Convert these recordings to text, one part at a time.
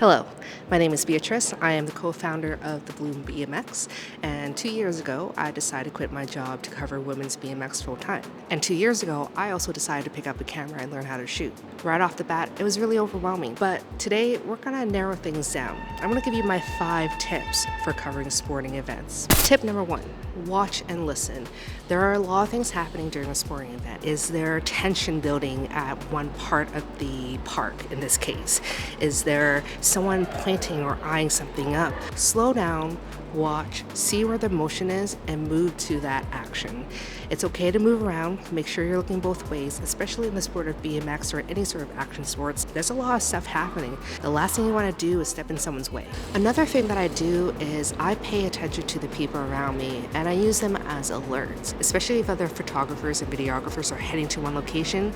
Hello, my name is Beatrice. I am the co-founder of the Bloom BMX, and 2 years ago, I decided to quit my job to cover women's BMX full-time. And 2 years ago, I also decided to pick up a camera and learn how to shoot. Right off the bat, it was really overwhelming, but today we're gonna narrow things down. I'm gonna give you my 5 tips for covering sporting events. Tip number 1, watch and listen. There are a lot of things happening during a sporting event. Is there tension building at one part of the park in this case? Is there someone pointing or eyeing something up? Slow down, watch, see where the motion is, and move to that action. It's okay to move around, make sure you're looking both ways, especially in the sport of BMX or any sort of action sports. There's a lot of stuff happening. The last thing you want to do is step in someone's way. Another thing that I do is I pay attention to the people around me and I use them as alerts, especially if other photographers and videographers are heading to one location.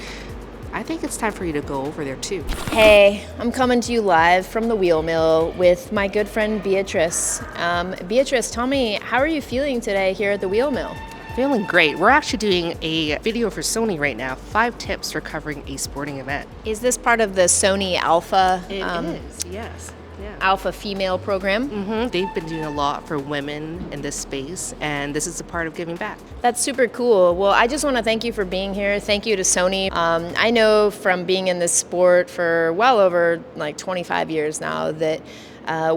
I think it's time for you to go over there too. Hey, I'm coming to you live from the wheel mill with my good friend Beatrice. Beatrice, tell me, how are you feeling today here at the wheel mill? Feeling great. We're actually doing a video for Sony right now, 5 tips for covering a sporting event. Is this part of the Sony Alpha? It is, yes. Yeah. Alpha female program? They've been doing a lot for women in this space, and this is a part of giving back. That's super cool. Well, I just want to thank you for being here. Thank you to Sony. I know from being in this sport for well over like 25 years now that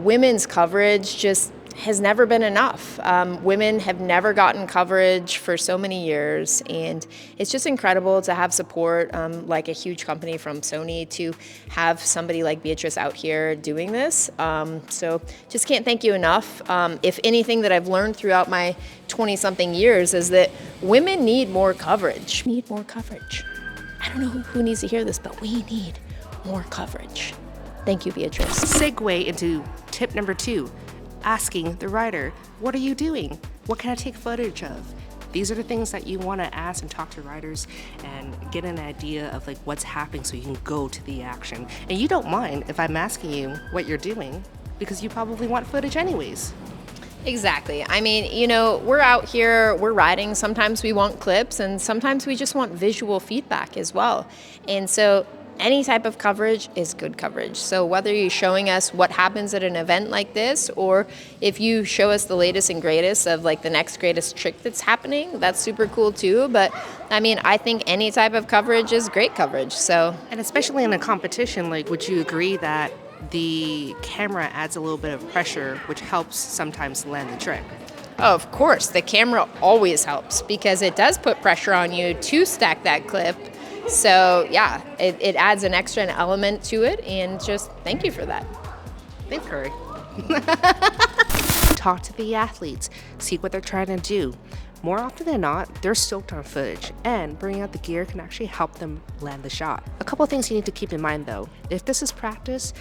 women's coverage just has never been enough. Women have never gotten coverage for so many years, and it's just incredible to have support like a huge company from Sony to have somebody like Beatrice out here doing this. So just can't thank you enough. If anything that I've learned throughout my 20-something years is that women need more coverage. Need more coverage. I don't know who needs to hear this, but we need more coverage. Thank you, Beatrice. Segue into tip number 2. Asking the rider, what are you doing? What can I take footage of? These are the things that you want to ask and talk to riders and get an idea of like what's happening so you can go to the action. And you don't mind if I'm asking you what you're doing because you probably want footage anyways. Exactly. I mean, you know, we're out here, we're riding. Sometimes we want clips and sometimes we just want visual feedback as well. And so any type of coverage is good coverage. So whether you're showing us what happens at an event like this, or if you show us the latest and greatest of like the next greatest trick that's happening, that's super cool too. But I mean, I think any type of coverage is great coverage. So, and especially in a competition, like, would you agree that the camera adds a little bit of pressure, which helps sometimes land the trick? Oh, of course, the camera always helps because it does put pressure on you to stack that clip. So yeah, it adds an extra element to it, and just thank you for that. Thanks, Curry. Talk to the athletes, see what they're trying to do. More often than not, they're stoked on footage, and bringing out the gear can actually help them land the shot. A couple of things you need to keep in mind though. If this is practice,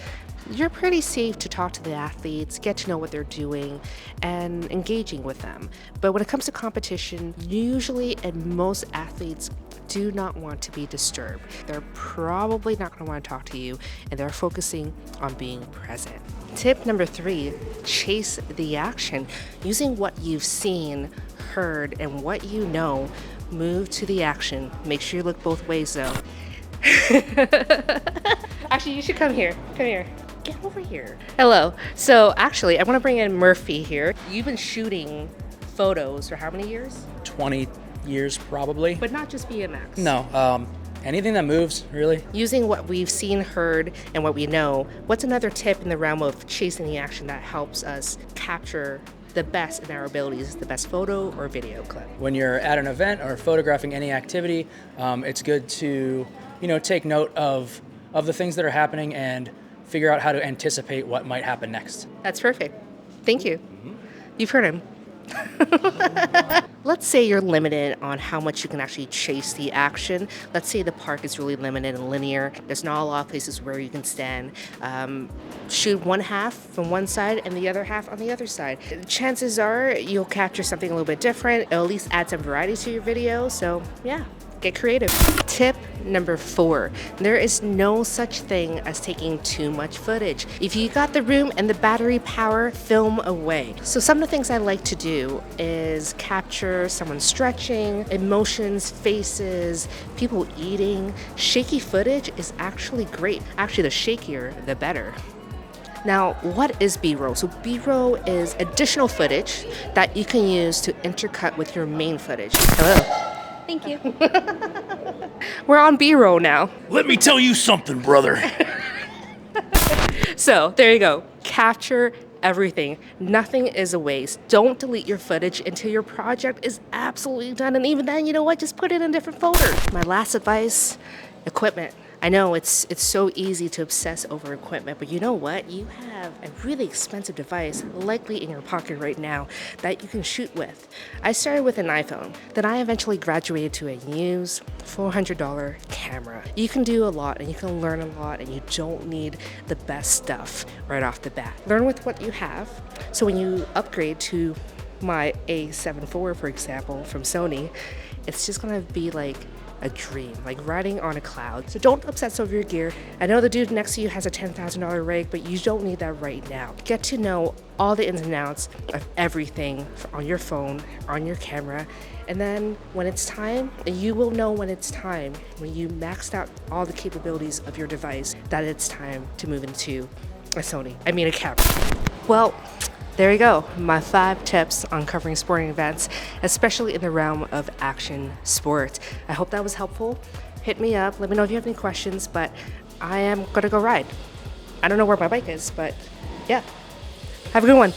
you're pretty safe to talk to the athletes, get to know what they're doing, and engaging with them. But when it comes to competition, usually and most athletes do not want to be disturbed. They're probably not going to want to talk to you, and they're focusing on being present. Tip number 3, chase the action. Using what you've seen, heard, and what you know, move to the action. Make sure you look both ways though. Actually, you should come here. Come here. Get over here. Hello. So actually, I want to bring in Murphy here. You've been shooting photos for how many years? 20 years probably. But not just BMX. No, anything that moves, really. Using what we've seen, heard, and what we know, what's another tip in the realm of chasing the action that helps us capture the best in our abilities, the best photo or video clip? When you're at an event or photographing any activity, it's good to, take note of the things that are happening and figure out how to anticipate what might happen next. That's perfect. Thank you. You've heard him. Let's say you're limited on how much you can actually chase the action. Let's say the park is really limited and linear. There's not a lot of places where you can stand. Shoot one half from one side and the other half on the other side. Chances are you'll capture something a little bit different. It'll at least add some variety to your video. So yeah, get creative. Tip number 4, there is no such thing as taking too much footage. If you got the room and the battery power, film away. So some of the things I like to do is capture someone stretching, emotions, faces, people eating. Shaky footage is actually great. Actually, the shakier, the better. Now, what is B-roll? So B-roll is additional footage that you can use to intercut with your main footage. Hello. Thank you. We're on B-roll now. Let me tell you something, brother. So there you go. Capture everything. Nothing is a waste. Don't delete your footage until your project is absolutely done. And even then, you know what? Just put it in a different folder. My last advice, equipment. I know it's so easy to obsess over equipment, but you know what? You have a really expensive device likely in your pocket right now that you can shoot with. I started with an iPhone, then I eventually graduated to a used $400 camera. You can do a lot and you can learn a lot, and you don't need the best stuff right off the bat. Learn with what you have, so when you upgrade to my A7 IV, for example, from Sony, it's just gonna be like a dream, like riding on a cloud. So don't obsess over your gear. I know the dude next to you has a $10,000 rig, but you don't need that right now. Get to know all the ins and outs of everything on your phone, on your camera, and then when it's time, you will know when it's time, when you maxed out all the capabilities of your device, that it's time to move into a camera. Well, there you go, my 5 tips on covering sporting events, especially in the realm of action sports. I hope that was helpful. Hit me up, let me know if you have any questions, but I am gonna go ride. I don't know where my bike is, but yeah. Have a good one.